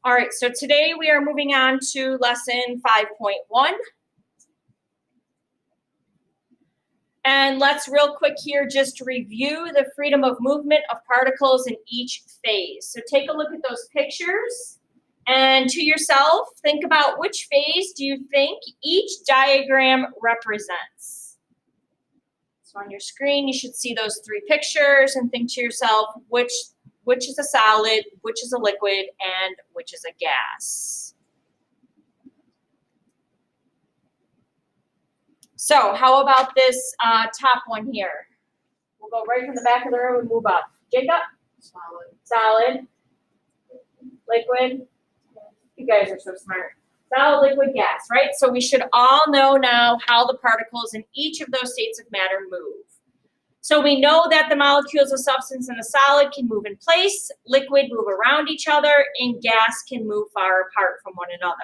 All right, so today we are moving on to lesson 5.1. And let's real quick here just review the freedom of movement of particles in each phase. So take a look at those pictures and to yourself, think about which phase do you think each diagram represents. So on your screen, you should see those three pictures and think to yourself, which is a solid, which is a liquid, and which is a gas. So how about this top one here? We'll go right from the back of the room and move up. Jacob? Solid. Solid. Liquid. You guys are so smart. Solid, liquid, gas, right? So we should all know now how the particles in each of those states of matter move. So we know that the molecules of substance in a solid can move in place, liquid move around each other, and gas can move far apart from one another.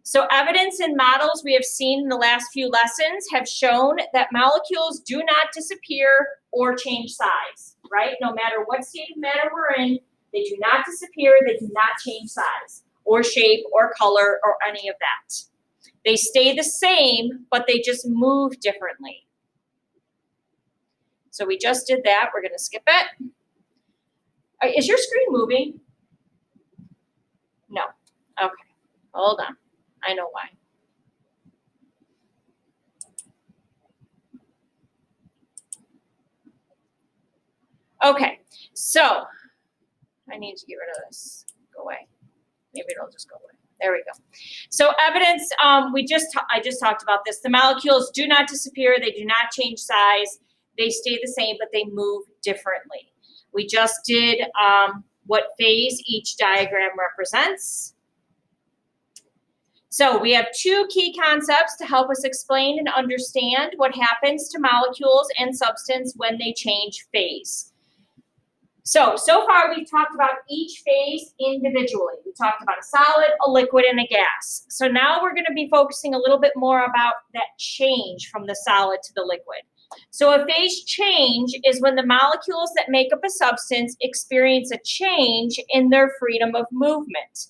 So evidence in models we have seen in the last few lessons have shown that molecules do not disappear or change size, right? No matter what state of matter we're in, they do not disappear, they do not change size or shape or color or any of that. They stay the same, but they just move differently. So we just did that, we're gonna skip it. Is your screen moving? No, okay, hold on. I know why. Okay, so I need to get rid of this. Go away. Maybe it'll just go away. There we go. So evidence, I just talked about this. The molecules do not disappear. They do not change size. They stay the same, but they move differently. We just did what phase each diagram represents. So we have two key concepts to help us explain and understand what happens to molecules and substance when they change phase. So far we've talked about each phase individually. We talked about a solid, a liquid, and a gas. So now we're going to be focusing a little bit more about that change from the solid to the liquid. So a phase change is when the molecules that make up a substance experience a change in their freedom of movement.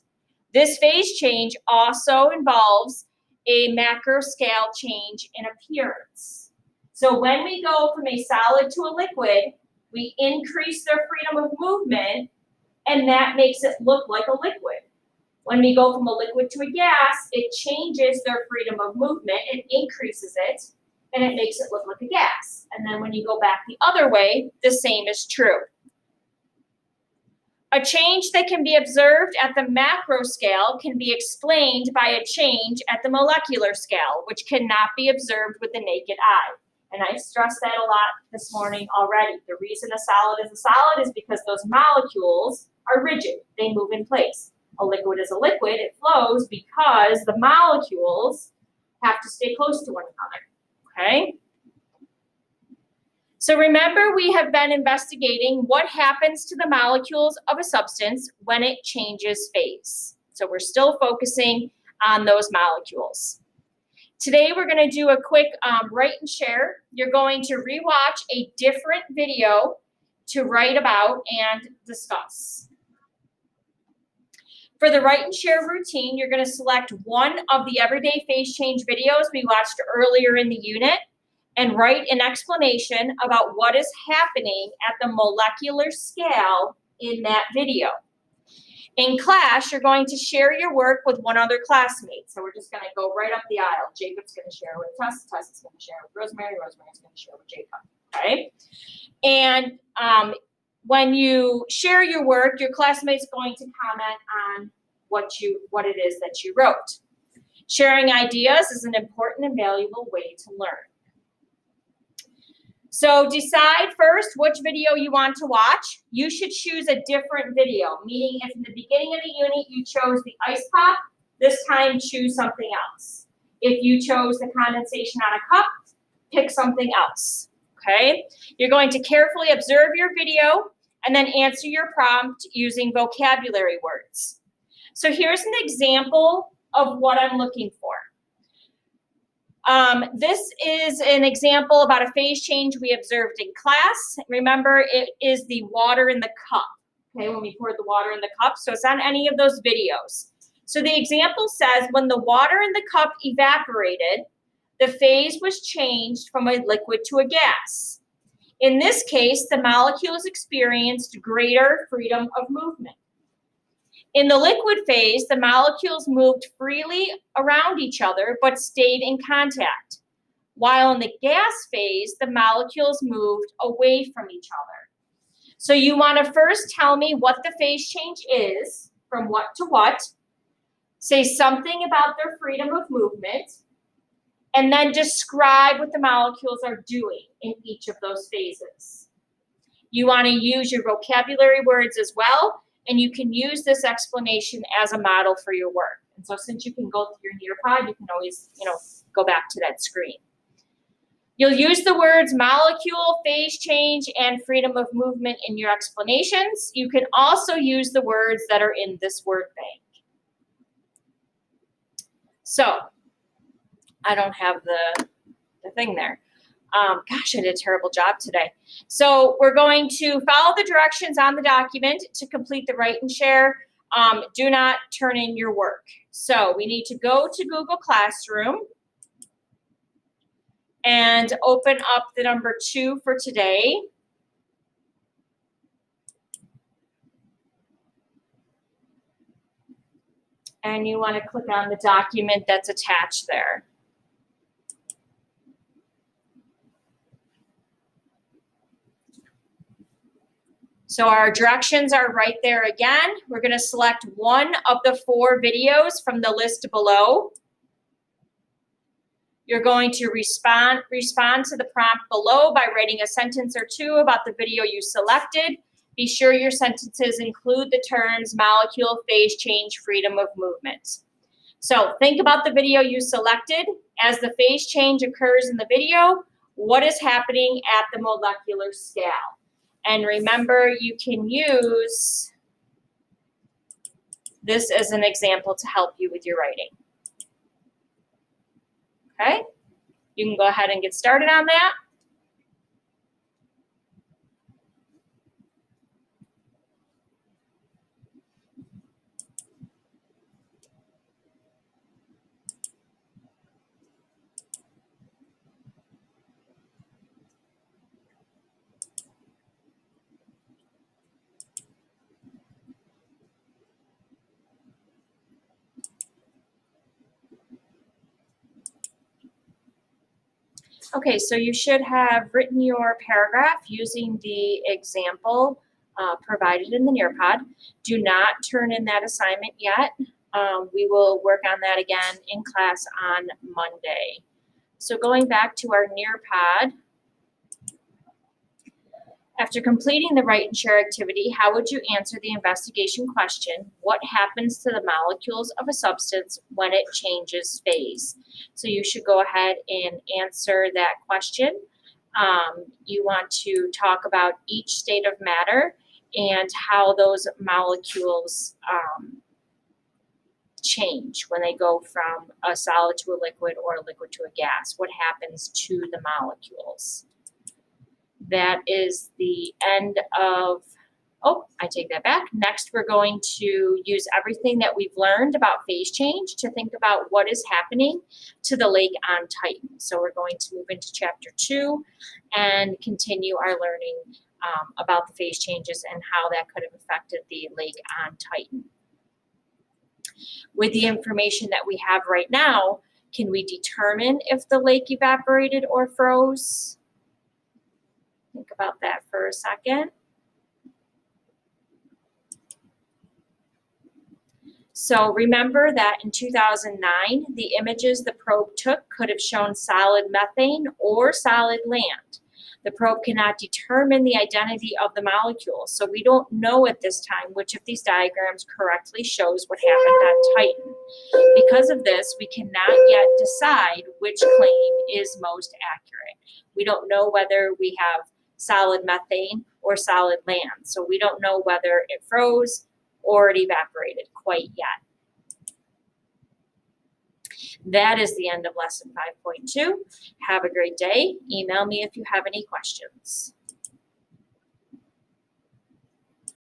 This phase change also involves a macro scale change in appearance. So when we go from a solid to a liquid, we increase their freedom of movement, and that makes it look like a liquid. When we go from a liquid to a gas, it changes their freedom of movement, it increases it, and it makes it look like a gas. And then when you go back the other way, the same is true. A change that can be observed at the macro scale can be explained by a change at the molecular scale, which cannot be observed with the naked eye. And I stressed that a lot this morning already. The reason a solid is because those molecules are rigid. They move in place. A liquid is a liquid. It flows because the molecules have to stay close to one another, okay? So remember, we have been investigating what happens to the molecules of a substance when it changes phase. So we're still focusing on those molecules. Today, we're going to do a quick write and share. You're going to rewatch a different video to write about and discuss. For the write and share routine, you're going to select one of the everyday phase change videos we watched earlier in the unit and write an explanation about what is happening at the molecular scale in that video. In class, you're going to share your work with one other classmate. So we're just going to go right up the aisle. Jacob's going to share with Tess. Tess is going to share with Rosemary. Rosemary's going to share with Jacob. Okay? And when you share your work, your classmate's going to comment on what it is that you wrote. Sharing ideas is an important and valuable way to learn. So decide first which video you want to watch. You should choose a different video, meaning if in the beginning of the unit you chose the ice pop, this time choose something else. If you chose the condensation on a cup, pick something else, okay? You're going to carefully observe your video and then answer your prompt using vocabulary words. So here's an example of what I'm looking for. This is an example about a phase change we observed in class. Remember, it is the water in the cup, okay, when we poured the water in the cup. So it's on any of those videos. So the example says when the water in the cup evaporated, the phase was changed from a liquid to a gas. In this case, the molecules experienced greater freedom of movement. In the liquid phase, the molecules moved freely around each other but stayed in contact, while in the gas phase, the molecules moved away from each other. So you want to first tell me what the phase change is, from what to what, say something about their freedom of movement, and then describe what the molecules are doing in each of those phases. You want to use your vocabulary words as well, and you can use this explanation as a model for your work. And so since you can go through your Nearpod, you can always, go back to that screen. You'll use the words molecule, phase change, and freedom of movement in your explanations. You can also use the words that are in this word bank. So, I don't have the thing there. Gosh, I did a terrible job today. So we're going to follow the directions on the document to complete the write and share. Do not turn in your work. So we need to go to Google Classroom and open up the number 2 for today. And you want to click on the document that's attached there. So our directions are right there again. We're going to select one of the 4 videos from the list below. You're going to respond to the prompt below by writing a sentence or 2 about the video you selected. Be sure your sentences include the terms molecule, phase change, freedom of movement. So think about the video you selected. As the phase change occurs in the video, what is happening at the molecular scale? And remember, you can use this as an example to help you with your writing. Okay? You can go ahead and get started on that. Okay, so you should have written your paragraph using the example provided in the Nearpod. Do not turn in that assignment yet. We will work on that again in class on Monday. So going back to our Nearpod, after completing the write and share activity, how would you answer the investigation question, what happens to the molecules of a substance when it changes phase? So you should go ahead and answer that question. You want to talk about each state of matter and how those molecules change when they go from a solid to a liquid or a liquid to a gas. What happens to the molecules? That is the end of, I take that back. Next, we're going to use everything that we've learned about phase change to think about what is happening to the lake on Titan. So we're going to move into chapter 2 and continue our learning about the phase changes and how that could have affected the lake on Titan. With the information that we have right now, can we determine if the lake evaporated or froze? Think about that for a second. So remember that in 2009, the images the probe took could have shown solid methane or solid land. The probe cannot determine the identity of the molecules, so we don't know at this time which of these diagrams correctly shows what happened on Titan. Because of this, we cannot yet decide which claim is most accurate. We don't know whether we have solid methane or solid land, so we don't know whether it froze or it evaporated quite yet. That is the end of lesson 5.2. Have a great day. Email me if you have any questions.